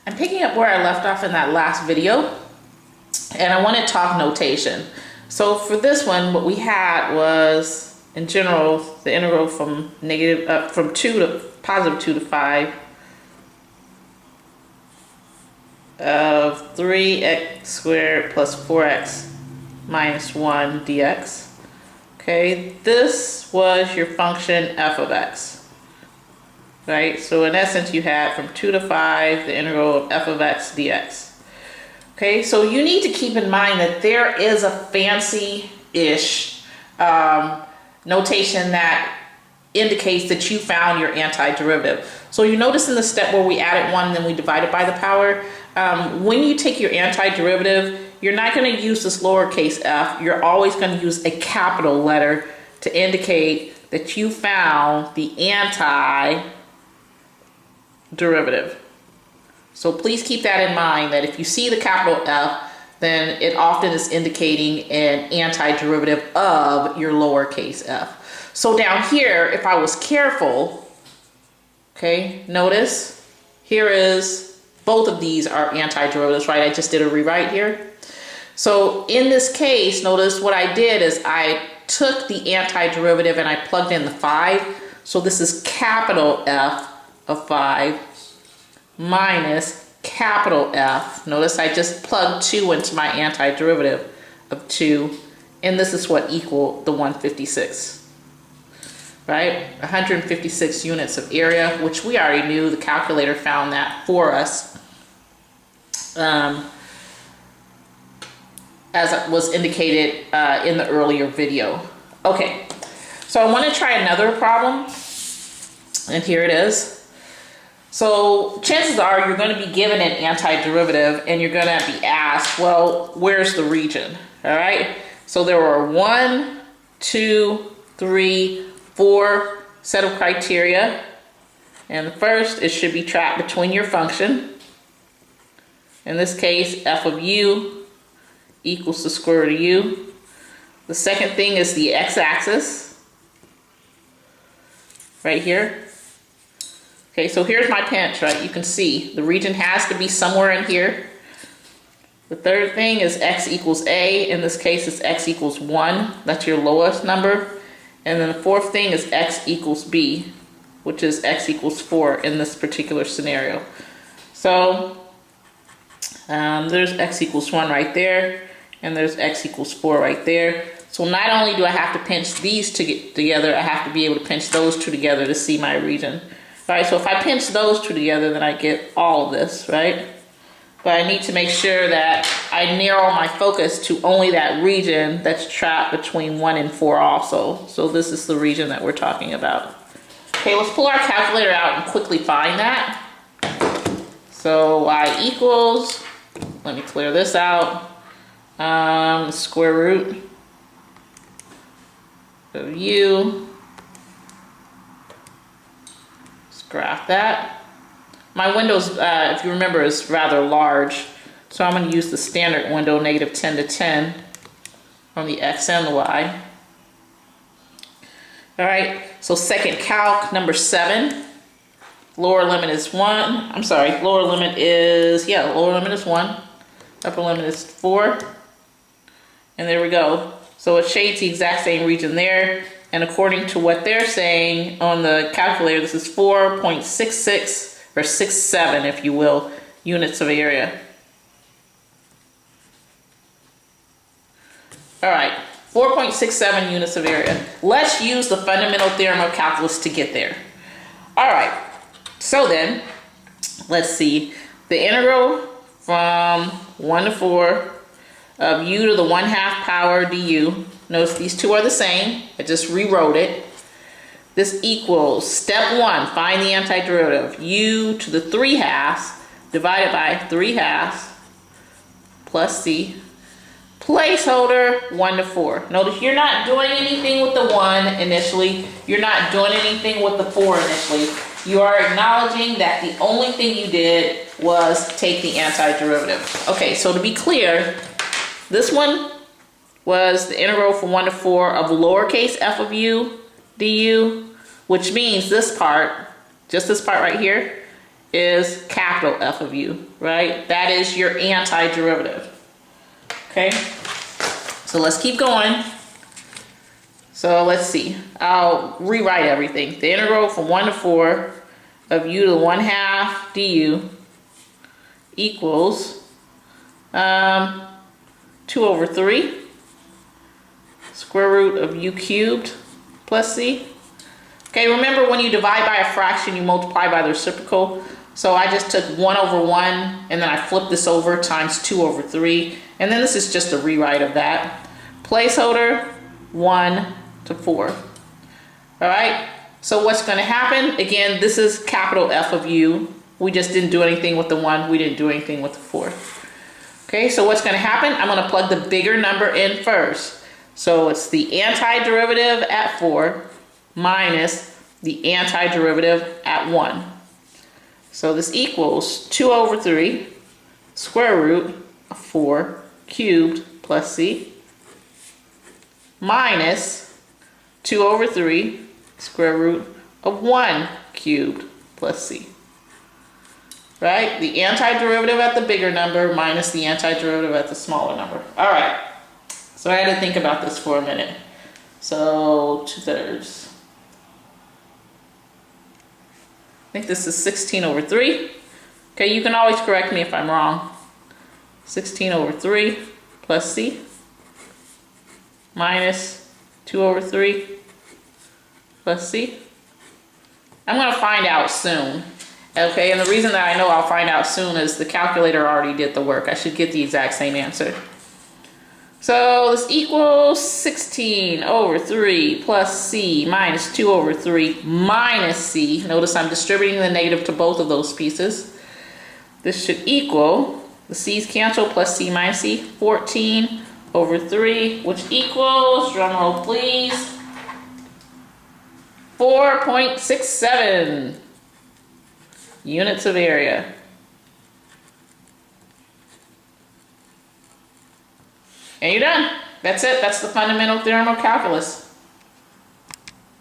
I'm picking up where I left off in that last video, and I want to talk notation. So for this one, what we had was, in general, the integral from from 2 to positive 2 to 5 of 3x squared plus 4x minus 1 dx. Okay, this was your function f of x, right? So in essence, you had from 2 to 5 the integral of f of x dx. Okay, so you need to keep in mind that there is a fancy-ish notation that indicates that you found your antiderivative. So you notice in the step where we added 1 and then we divided by the power, when you take your antiderivative, you're not going to use this lowercase f. You're always going to use a capital letter to indicate that you found the antiderivative. So please keep that in mind, that if you see the capital F, then it often is indicating an antiderivative of your lowercase f. So down here, if I was careful, okay, notice here is, both of these are antiderivatives, right? I just did a rewrite here. So in this case, notice what I did is I took the antiderivative and I plugged in the 5. So this is capital F of 5 minus capital F. Notice I just plugged 2 into my antiderivative of 2, and this is what equal the 156, right? 156 units of area, which we already knew. The calculator found that for us, as it was indicated in the earlier video. Okay, so I want to try another problem, and here it is. So chances are you're going to be given an antiderivative and you're going to be asked, well, where's the region? All right, so there are 1, 2, 3, 4 set of criteria, and the first, it should be trapped between your function. In this case, f of u equals the square root of u. The second thing is the x-axis, right here. Okay, so here's my pinch, right? You can see the region has to be somewhere in here. The third thing is x equals a. In this case, it's x equals 1. That's your lowest number. And then the fourth thing is x equals b, which is x equals 4 in this particular scenario. So there's x equals 1 right there, and there's x equals 4 right there. So not only do I have to pinch these to get together, I have to be able to pinch those two together to see my region. All right, so if I pinch those two together, then I get all of this, right? But I need to make sure that I narrow my focus to only that region that's trapped between 1 and 4 also. So this is the region that we're talking about. Okay, let's pull our calculator out and quickly find that. So y equals, let me clear this out, square root of u. Let's graph that. My windows, if you remember, is rather large, so I'm going to use the standard window, negative 10 to 10, on the x and the y. All right, so second calc, number 7. Lower limit is 1. I'm sorry, lower limit is, lower limit is 1. Upper limit is 4. And there we go. So it shades the exact same region there. And according to what they're saying on the calculator, this is 4.66 or 67, if you will, units of area. All right, 4.67 units of area. Let's use the fundamental theorem of calculus to get there. All right, so then, let's see. The integral from 1 to 4 of u to the 1/2 power du. Notice these two are the same. I just rewrote it. This equals, step 1, find the antiderivative. U to the 3/2 divided by 3/2 plus c. Placeholder 1 to 4. Notice you're not doing anything with the 1 initially. You're not doing anything with the 4 initially. You are acknowledging that the only thing you did was take the antiderivative. Okay, so to be clear, this one was the integral from 1 to 4 of lowercase f of u du, which means this part, just this part right here, is capital F of u, right? That is your antiderivative. Okay, so let's keep going. So let's see, I'll rewrite everything. The integral from 1 to 4 of u to the 1/2 du equals 2/3 square root of u cubed plus c. Okay, remember when you divide by a fraction, you multiply by the reciprocal. So I just took 1/1 and then I flipped this over times 2/3. And then this is just a rewrite of that. Placeholder 1 to 4. All right, so what's going to happen? Again, this is capital F of u. We just didn't do anything with the 1. We didn't do anything with the 4. Okay, so what's going to happen? I'm going to plug the bigger number in first. So it's the antiderivative at 4 minus the antiderivative at 1. So this equals 2/3 square root of 4 cubed plus c minus 2/3 square root of 1 cubed plus c. Right? The antiderivative at the bigger number minus the antiderivative at the smaller number. All right. So I had to think about this for a minute. So 2/3. I think this is 16/3. Okay, you can always correct me if I'm wrong. 16/3 plus c minus 2/3 plus c. I'm going to find out soon. Okay, and the reason that I know I'll find out soon is the calculator already did the work. I should get the exact same answer. So this equals 16/3 plus c minus 2/3 minus c. Notice I'm distributing the negative to both of those pieces. This should equal, the c's cancel, plus c minus c, 14/3, which equals, drum roll please, 4.67 units of area. And you're done. That's it. That's the fundamental theorem of calculus.